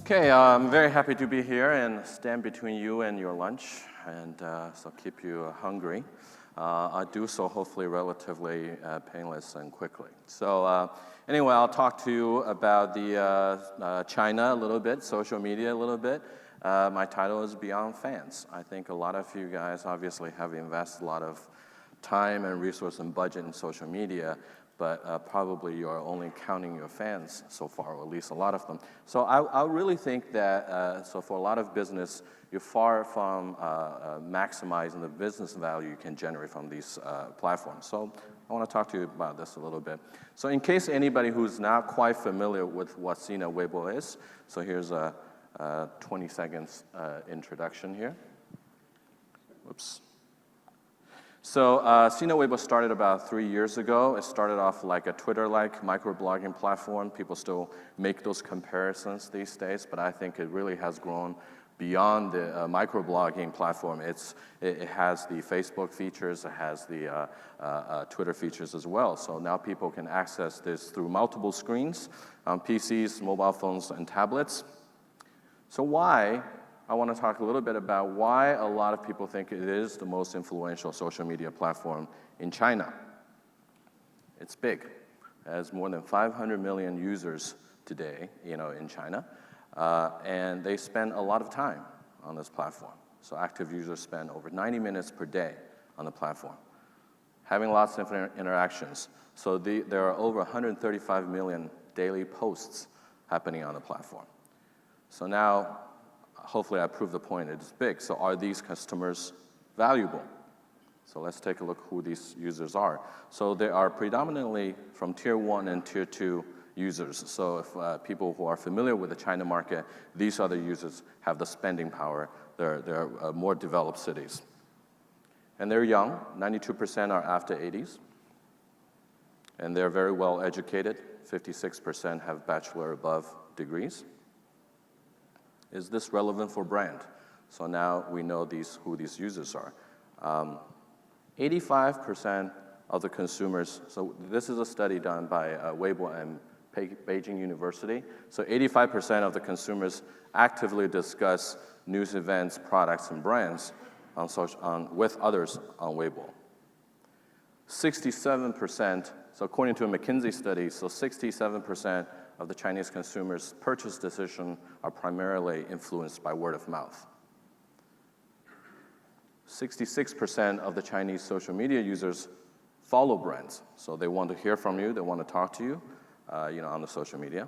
Okay, I'm very happy to be here and stand between you and your lunch, and so keep you hungry. I'll do so hopefully relatively painless and quickly. So anyway, I'll talk to you about the China a little bit, social media a little bit. My title is Beyond Fans. I think a lot of you guys obviously have invested a lot of time and resource and budget in social media, but probably you're only counting your fans so far, or at least a lot of them. So I really think that, so for a lot of business, you're far from maximizing the business value you can generate from these platforms. So I want to talk to you about this a little bit. So in case anybody who's not quite familiar with what Sina Weibo is, so here's a 20 seconds introduction here. Whoops. So Sina Weibo started about 3 years ago. It started off like a Twitter-like microblogging platform. People still make those comparisons these days, but I think it really has grown beyond the microblogging platform. It has the Facebook features, it has the Twitter features as well. So now people can access this through multiple screens, on PCs, mobile phones, and tablets. So why? I want to talk a little bit about why a lot of people think it is the most influential social media platform in China. It's big. It has more than 500 million users today, in China, and they spend a lot of time on this platform. So active users spend over 90 minutes per day on the platform, having lots of interactions. So there are over 135 million daily posts happening on the platform. So now, hopefully I proved the point, it's big. So are these customers valuable? So let's take a look who these users are. So they are predominantly from Tier 1 and Tier 2 users. So if people who are familiar with the China market, these other users have the spending power. They're more developed cities. And they're young, 92% are after 80s. And they're very well educated, 56% have bachelor above degrees. Is this relevant for brand? So now we know who these users are. 85% of the consumers, so this is a study done by Weibo and Beijing University. So 85% of the consumers actively discuss news events, products, and brands with others on Weibo. 67%, so according to a McKinsey study, so 67% of the Chinese consumers' purchase decisions are primarily influenced by word of mouth. 66% of the Chinese social media users follow brands. So they want to hear from you, they want to talk to you, on the social media.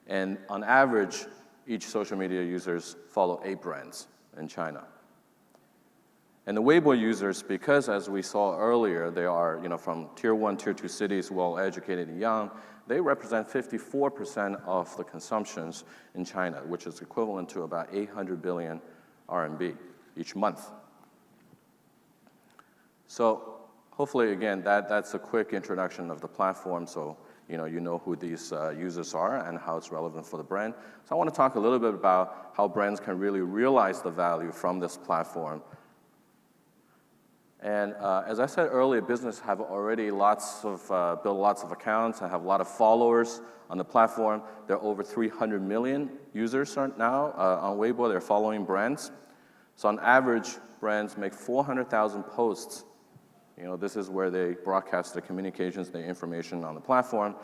And on average, each social media users follow 8 brands in China. And the Weibo users, because as we saw earlier, they are from Tier 1, Tier 2 cities, well-educated and young, they represent 54% of the consumptions in China, which is equivalent to about 800 billion RMB each month. So hopefully, again, that's a quick introduction of the platform, so you know who these users are and how it's relevant for the brand. So I want to talk a little bit about how brands can really realize the value from this platform. And as I said earlier, business have already built lots of accounts and have a lot of followers on the platform. There are over 300 million users now on Weibo. They're following brands. So on average, brands make 400,000 posts. This is where they broadcast their communications, their information on the platform,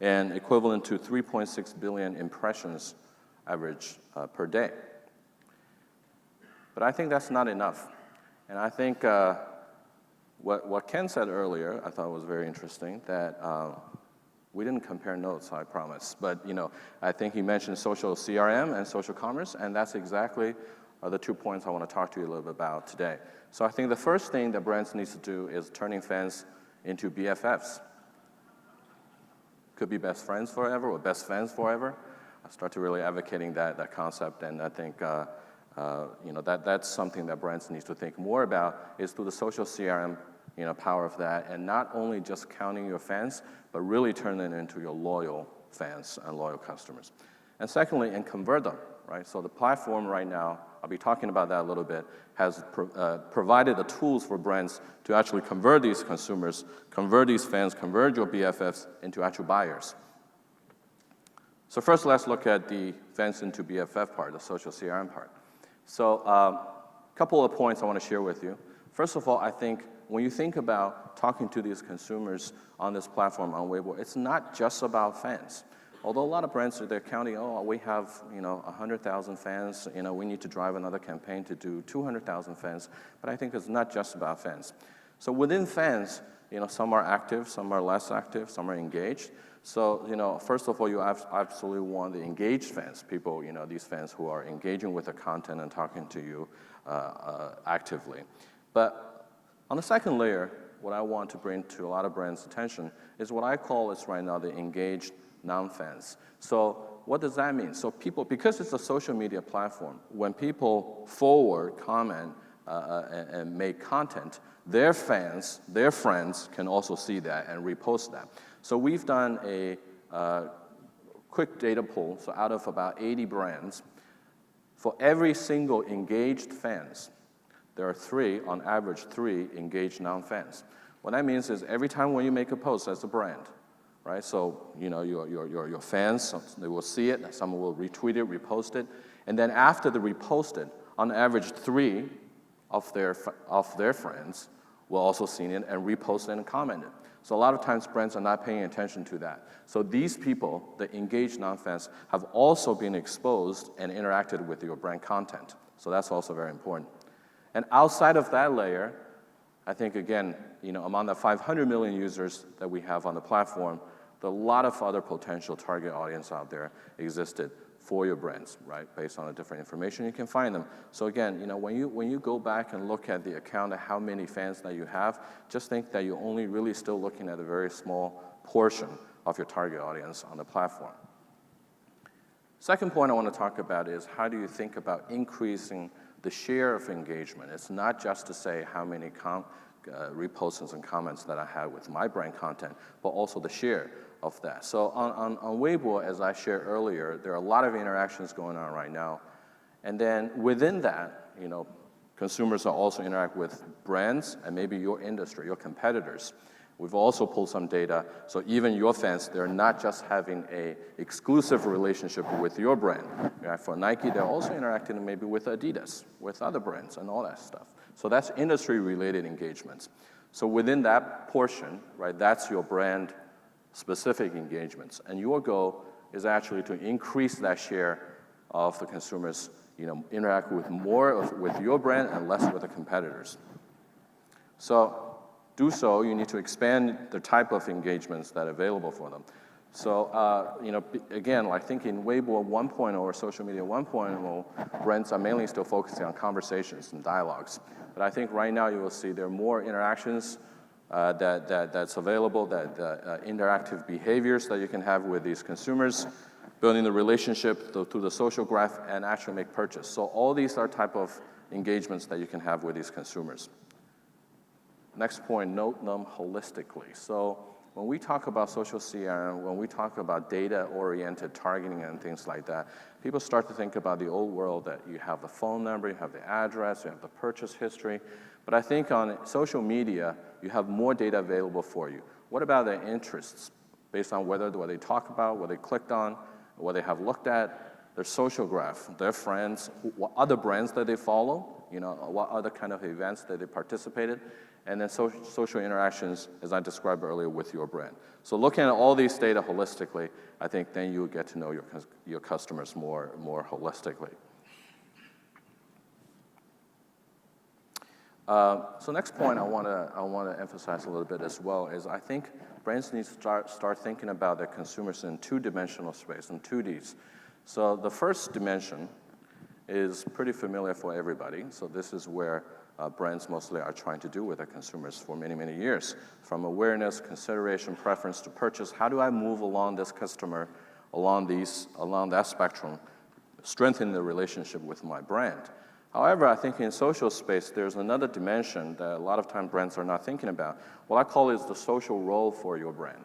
and equivalent to 3.6 billion impressions average per day. But I think that's not enough. And I think what Ken said earlier, I thought was very interesting, that we didn't compare notes, I promise. But I think he mentioned social CRM and social commerce, and that's exactly the 2 points I want to talk to you a little bit about today. So I think the first thing that brands need to do is turning fans into Bffs. Could be best friends forever or best fans forever. I start to really advocating that concept, and I think that's something that brands need to think more about, is through the social CRM power of that, and not only just counting your fans, but really turn them into your loyal fans and loyal customers. And secondly, and convert them, right? So the platform right now, I'll be talking about that a little bit, has provided the tools for brands to actually convert these consumers, convert these fans, convert your Bffs into actual buyers. So first, let's look at the fans into BFF part, the social CRM part. So a couple of points I want to share with you. First of all, I think when you think about talking to these consumers on this platform, on Weibo, it's not just about fans. Although a lot of brands, they're counting, oh, we have 100,000 fans, we need to drive another campaign to do 200,000 fans. But I think it's not just about fans. So within fans, some are active, some are less active, some are engaged. So, first of all, you absolutely want the engaged fans, people, these fans who are engaging with the content and talking to you actively. But on the second layer, what I want to bring to a lot of brands' attention is what I call is right now the engaged non-fans. So what does that mean? So people, because it's a social media platform, when people forward, comment, and make content, their fans, their friends can also see that and repost that. So we've done a quick data poll. So out of about 80 brands, for every single engaged fans, there are on average, three engaged non-fans. What that means is every time when you make a post as a brand, right? So your fans, they will see it, someone will retweet it, repost it, and then after they repost it, on average, 3 of their friends will also see it and repost it and comment it. So a lot of times brands are not paying attention to that. So these people, the engaged non-fans, have also been exposed and interacted with your brand content. So that's also very important. And outside of that layer, I think again, among the 500 million users that we have on the platform, there are a lot of other potential target audience out there existed for your brands, right? Based on the different information, you can find them. So again, when you go back and look at the account of how many fans that you have, just think that you're only really still looking at a very small portion of your target audience on the platform. Second point I want to talk about is how do you think about increasing the share of engagement? It's not just to say how many reposts and comments that I have with my brand content, but also the share of that. So on Weibo, as I shared earlier, there are a lot of interactions going on right now. And then within that, consumers are also interact with brands and maybe your industry, your competitors. We've also pulled some data, so even your fans, they're not just having a exclusive relationship with your brand. Right? For Nike, they're also interacting maybe with Adidas, with other brands and all that stuff. So that's industry-related engagements. So within that portion, right, that's your brand-specific engagements. And your goal is actually to increase that share of the consumers, interact with more with your brand and less with the competitors. So do so, you need to expand the type of engagements that are available for them. So, again, I think in Weibo 1.0 or social media 1.0, brands are mainly still focusing on conversations and dialogues. But I think right now you will see there are more interactions that's available, that interactive behaviors that you can have with these consumers, building the relationship through the social graph and actually make purchase. So all these are type of engagements that you can have with these consumers. Next point, note them holistically. So when we talk about social CRM, when we talk about data-oriented targeting and things like that, people start to think about the old world that you have the phone number, you have the address, you have the purchase history. But I think on social media, you have more data available for you. What about their interests? Based on what they talk about, what they clicked on, what they have looked at, their social graph, their friends, what other brands that they follow, what other kind of events that they participated, and then social interactions, as I described earlier, with your brand. So looking at all these data holistically, I think then you get to know your customers more holistically. So next point I want to emphasize a little bit as well is I think brands need to start thinking about their consumers in two-dimensional space, in 2Ds. So the first dimension is pretty familiar for everybody. So this is where brands mostly are trying to do with their consumers for many, many years. From awareness, consideration, preference to purchase, how do I move along this customer, along that spectrum, strengthen the relationship with my brand? However, I think in social space, there's another dimension that a lot of times brands are not thinking about. What I call is the social role for your brand.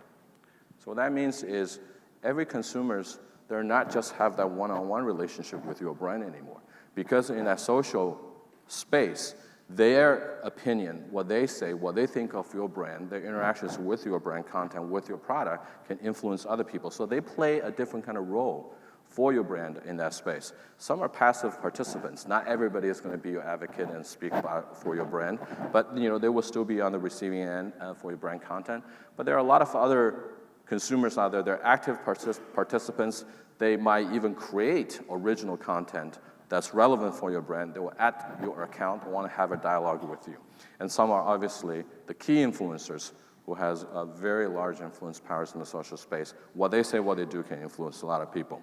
So what that means is every consumers, they're not just have that one-on-one relationship with your brand anymore. Because in that social space, their opinion, what they say, what they think of your brand, their interactions with your brand content, with your product can influence other people. So they play a different kind of role for your brand in that space. Some are passive participants. Not everybody is going to be your advocate and speak for your brand, but they will still be on the receiving end for your brand content. But there are a lot of other consumers out there. They're active participants. They might even create original content that's relevant for your brand. They will add your account, want to have a dialogue with you. And some are obviously the key influencers who has a very large influence powers in the social space. What they say, what they do can influence a lot of people.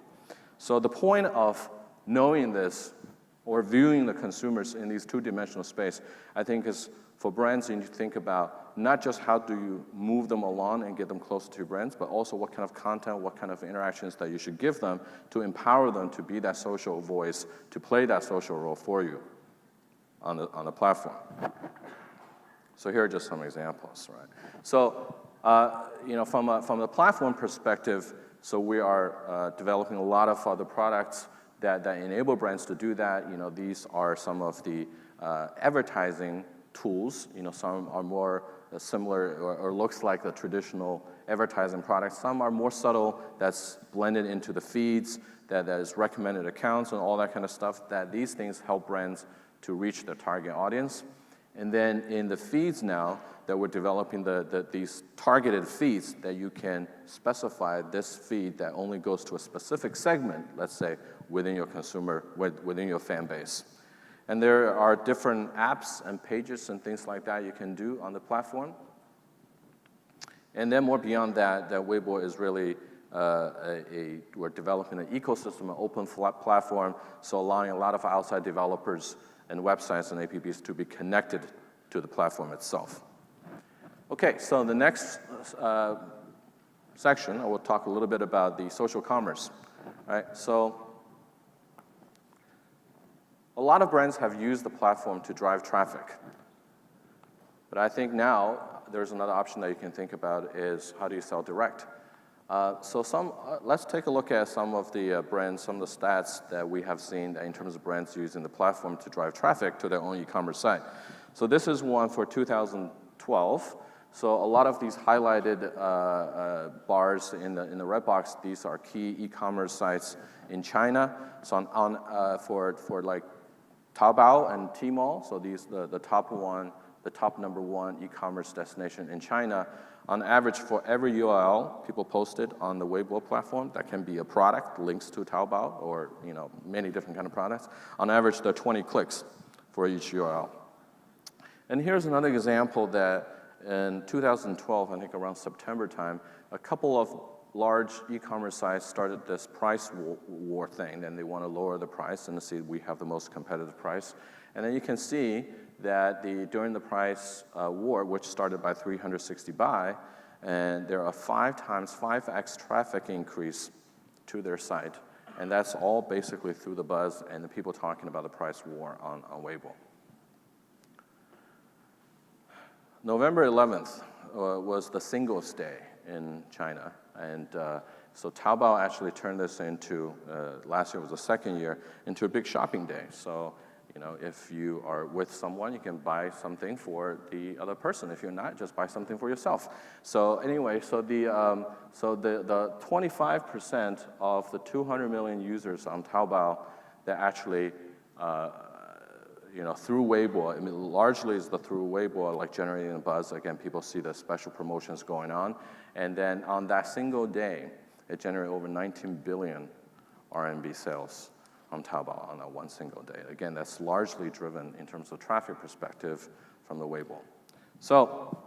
So the point of knowing this or viewing the consumers in these two-dimensional space, I think is for brands, you need to think about not just how do you move them along and get them closer to your brands, but also what kind of content, what kind of interactions that you should give them to empower them to be that social voice, to play that social role for you on the platform. So here are just some examples, right? So, from the platform perspective, so we are developing a lot of other products that enable brands to do that. These are some of the advertising tools. Some are more similar or looks like the traditional advertising products. Some are more subtle, that's blended into the feeds, that is recommended accounts and all that kind of stuff, that these things help brands to reach their target audience. And then in the feeds now, that we're developing these targeted feeds that you can specify this feed that only goes to a specific segment, let's say, within your consumer, within your fan base. And there are different apps and pages and things like that you can do on the platform. And then more beyond that Weibo is really we're developing an ecosystem, an open platform, so allowing a lot of outside developers and websites and apps to be connected to the platform itself. Okay, so the next section, I will talk a little bit about the social commerce. Right? So a lot of brands have used the platform to drive traffic. But I think now there's another option that you can think about is how do you sell direct? Let's take a look at some of the brands, some of the stats that we have seen in terms of brands using the platform to drive traffic to their own e-commerce site. So this is one for 2012. So a lot of these highlighted bars in the red box, these are key e-commerce sites in China. So for like Taobao and Tmall, so these the top number one e-commerce destination in China. On average, for every URL people posted on the Weibo platform, that can be a product, links to Taobao, or many different kind of products. On average, there are 20 clicks for each URL. And here's another example that in 2012, I think around September time, a couple of large e-commerce sites started this price war thing, and they want to lower the price and to see we have the most competitive price. And then you can see that during the price war, which started by 360 buy, and there are 5x traffic increase to their site. And that's all basically through the buzz and the people talking about the price war on Weibo. November 11th was the Singles' Day in China. And so Taobao actually turned this into, last year was the second year, into a big shopping day. So, if you are with someone, you can buy something for the other person. If you're not, just buy something for yourself. So anyway, the 25% of the 200 million users on Taobao that actually, through Weibo, I mean, largely is through Weibo, like generating a buzz. Again, people see the special promotions going on. And then on that single day, it generated over 19 billion RMB sales on Taobao on that one single day. Again, that's largely driven in terms of traffic perspective from the Weibo. So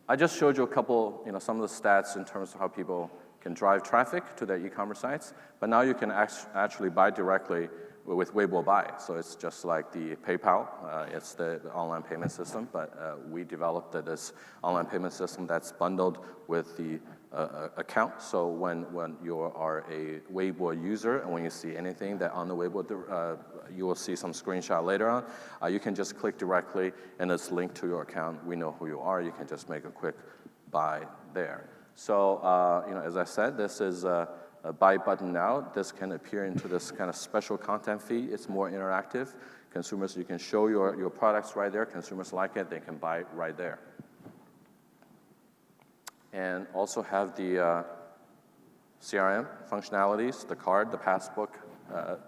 I just showed you a couple, some of the stats in terms of how people can drive traffic to their e-commerce sites, but now you can actually buy directly with Weibo Buy. So it's just like the PayPal, it's the online payment system, but we developed this online payment system that's bundled with the account. So when you are a Weibo user and when you see anything that on the Weibo, you will see some screenshot later on, you can just click directly and it's linked to your account. We know who you are. You can just make a quick buy there. So, as I said, this is a buy button now. This can appear into this kind of special content feed. It's more interactive. consumers, you can show your products right there. Consumers like it, they can buy it right there. And also have the CRM functionalities, the card, the passbook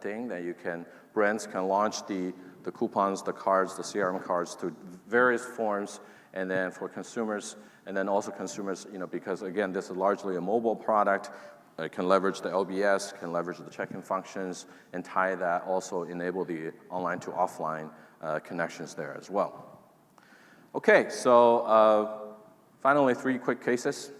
thing that brands can launch the coupons, the cards, the CRM cards to various forms, and then for consumers, and then also consumers, because again, this is largely a mobile product, can leverage the LBS, can leverage the check-in functions, and tie that, also enable the online to offline connections there as well. Okay, so finally, 3 quick cases.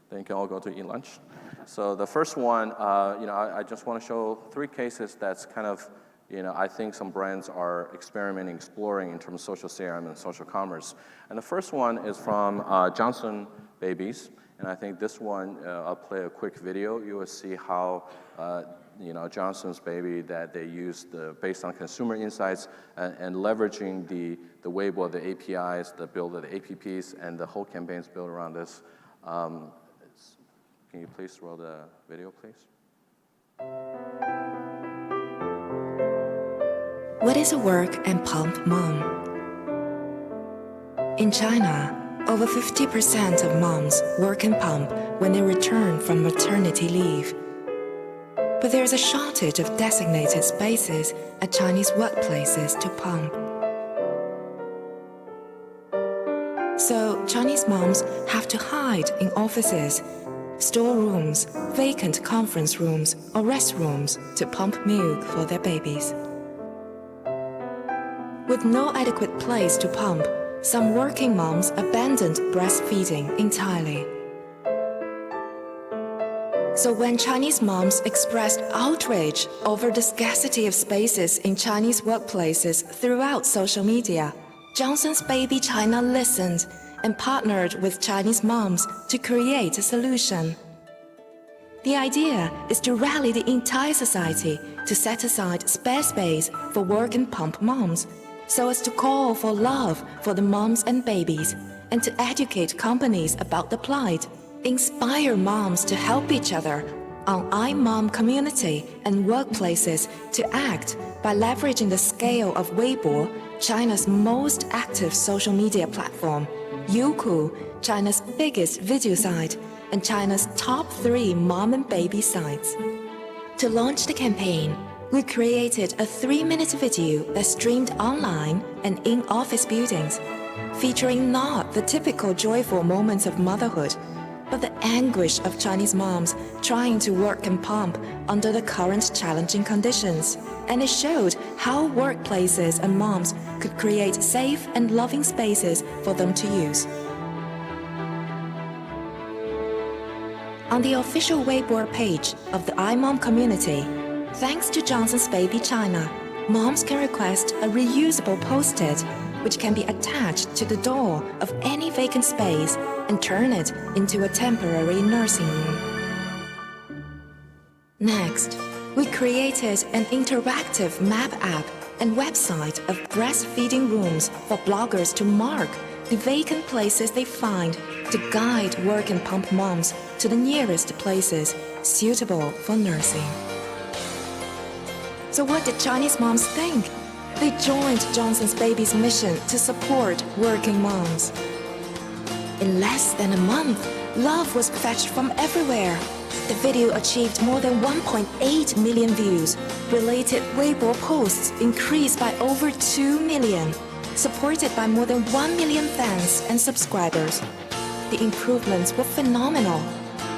Then you can all go to eat lunch. So the first one, I just want to show 3 cases that's kind of, I think some brands are experimenting, exploring in terms of social CRM and social commerce. And the first one is from Johnson Babies. And I think this one, I'll play a quick video. You will see how, Johnson's Baby, that they use based on consumer insights and leveraging the Weibo, the APIs, the build of the APPs, and the whole campaigns built around this. Can you please roll the video, please? What is a work and pump mom? In China, over 50% of moms work and pump when they return from maternity leave. But there's a shortage of designated spaces at Chinese workplaces to pump. So Chinese moms have to hide in offices, storerooms, vacant conference rooms, or restrooms to pump milk for their babies. With no adequate place to pump, some working moms abandoned breastfeeding entirely. So when Chinese moms expressed outrage over the scarcity of spaces in Chinese workplaces throughout social media, Johnson's Baby China listened and partnered with Chinese moms to create a solution. The idea is to rally the entire society to set aside spare space for work and pump moms, so as to call for love for the moms and babies, and to educate companies about the plight, inspire moms to help each other on iMom community and workplaces to act by leveraging the scale of Weibo, China's most active social media platform, Youku, China's biggest video site, and China's top 3 mom and baby sites. To launch the campaign, we created a 3-minute video that streamed online and in office buildings, featuring not the typical joyful moments of motherhood, but the anguish of Chinese moms trying to work and pump under the current challenging conditions. And it showed how workplaces and moms could create safe and loving spaces for them to use. On the official Weibo page of the iMom community, thanks to Johnson's Baby China, moms can request a reusable post-it, which can be attached to the door of any vacant space and turn it into a temporary nursing room. Next, we created an interactive map app and website of breastfeeding rooms for bloggers to mark the vacant places they find to guide work and pump moms to the nearest places suitable for nursing. So what did Chinese moms think? They joined Johnson's Baby's mission to support working moms. In less than a month, love was fetched from everywhere. The video achieved more than 1.8 million views. Related Weibo posts increased by over 2 million, supported by more than 1 million fans and subscribers. The improvements were phenomenal.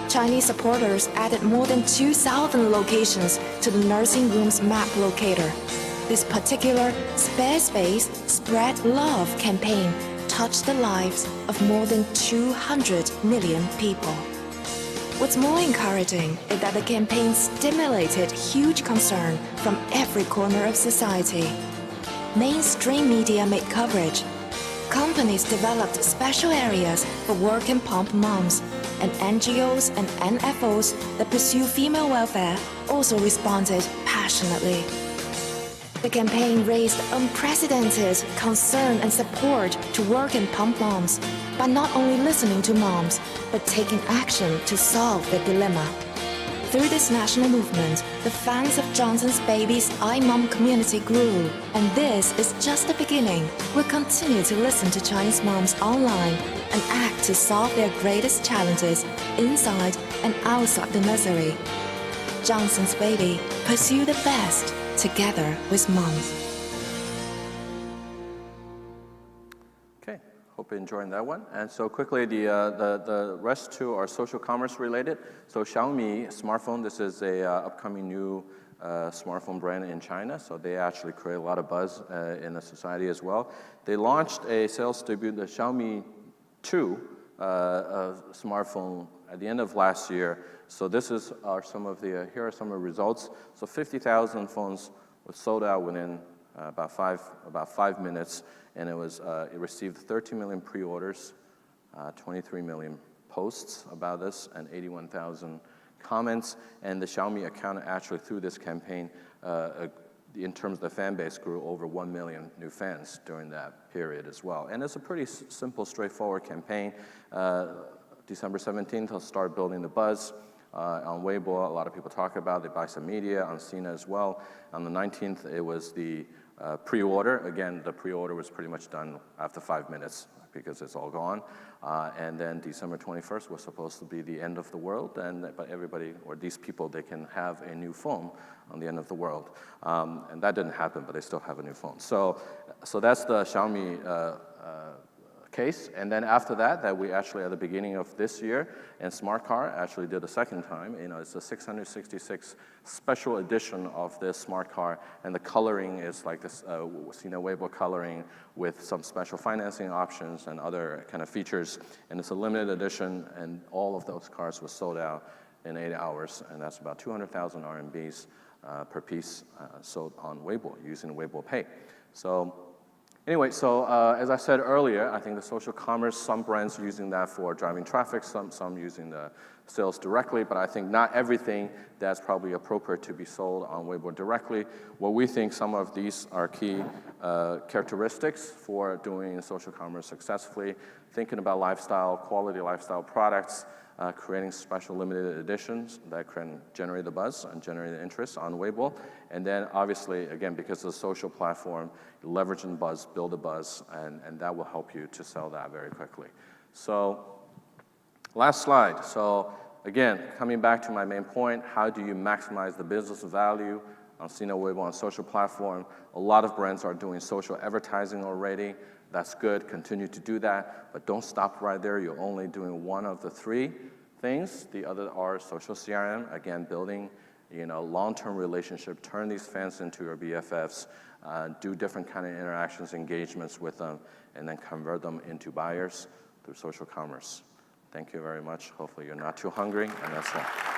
Chinese supporters added more than 2,000 locations to the nursing room's map locator. This particular Spare Space, Spread Love campaign touched the lives of more than 200 million people. What's more encouraging is that the campaign stimulated huge concern from every corner of society. Mainstream media made coverage. Companies developed special areas for work and pump moms, and NGOs and NFOs that pursue female welfare also responded passionately. The campaign raised unprecedented concern and support to work and pump moms by not only listening to moms, but taking action to solve the dilemma. Through this national movement, the fans of Johnson's Baby's iMom community grew. And this is just the beginning. We'll continue to listen to Chinese moms online and act to solve their greatest challenges inside and outside the nursery. Johnson's Baby, pursue the best together with moms. Okay, hope you're enjoying that one. And so quickly, the rest two are social commerce related. So Xiaomi smartphone, this is a upcoming new smartphone brand in China. So they actually create a lot of buzz in the society as well. They launched a sales debut, the Xiaomi 2 smartphone at the end of last year. So this is here are some of the results. So 50,000 phones were sold out within about five minutes, and it received 13 million pre-orders, 23 million posts about this, and 81,000 comments. And the Xiaomi account actually through this campaign, in terms of the fan base, grew over 1 million new fans during that period as well. And it's a pretty simple, straightforward campaign. December 17th, I'll start building the buzz. On Weibo, a lot of people talk about it. They buy some media, on Sina as well. On the 19th, it was the pre-order. Again, the pre-order was pretty much done after 5 minutes because it's all gone. And then December 21st was supposed to be the end of the world, but everybody, or these people, they can have a new phone on the end of the world. And that didn't happen, but they still have a new phone. So that's the Xiaomi case. And then after that we actually at the beginning of this year, and Smart Car actually did a second time. It's a 666 special edition of this Smart Car, and the coloring is like this Sina Weibo coloring with some special financing options and other kind of features. And it's a limited edition, and all of those cars were sold out in 8 hours, and that's about 200,000 RMBs per piece sold on Weibo using Weibo Pay. Anyway, as I said earlier, I think the social commerce, some brands using that for driving traffic, some using the sales directly, but I think not everything that's probably appropriate to be sold on Weibo directly. What we think some of these are key characteristics for doing social commerce successfully, thinking about lifestyle, quality lifestyle products, creating special limited editions that can generate the buzz and generate the interest on Weibo. And then obviously, again, because it's a social platform, leverage and buzz, build a buzz, and that will help you to sell that very quickly. So last slide. So again, coming back to my main point, how do you maximize the business value on Sina Weibo on social platform? A lot of brands are doing social advertising already. That's good, continue to do that, but don't stop right there. You're only doing one of the three things. The other are social CRM, again, building long-term relationship, turn these fans into your BFFs, do different kind of interactions, engagements with them, and then convert them into buyers through social commerce. Thank you very much. Hopefully you're not too hungry, and that's all.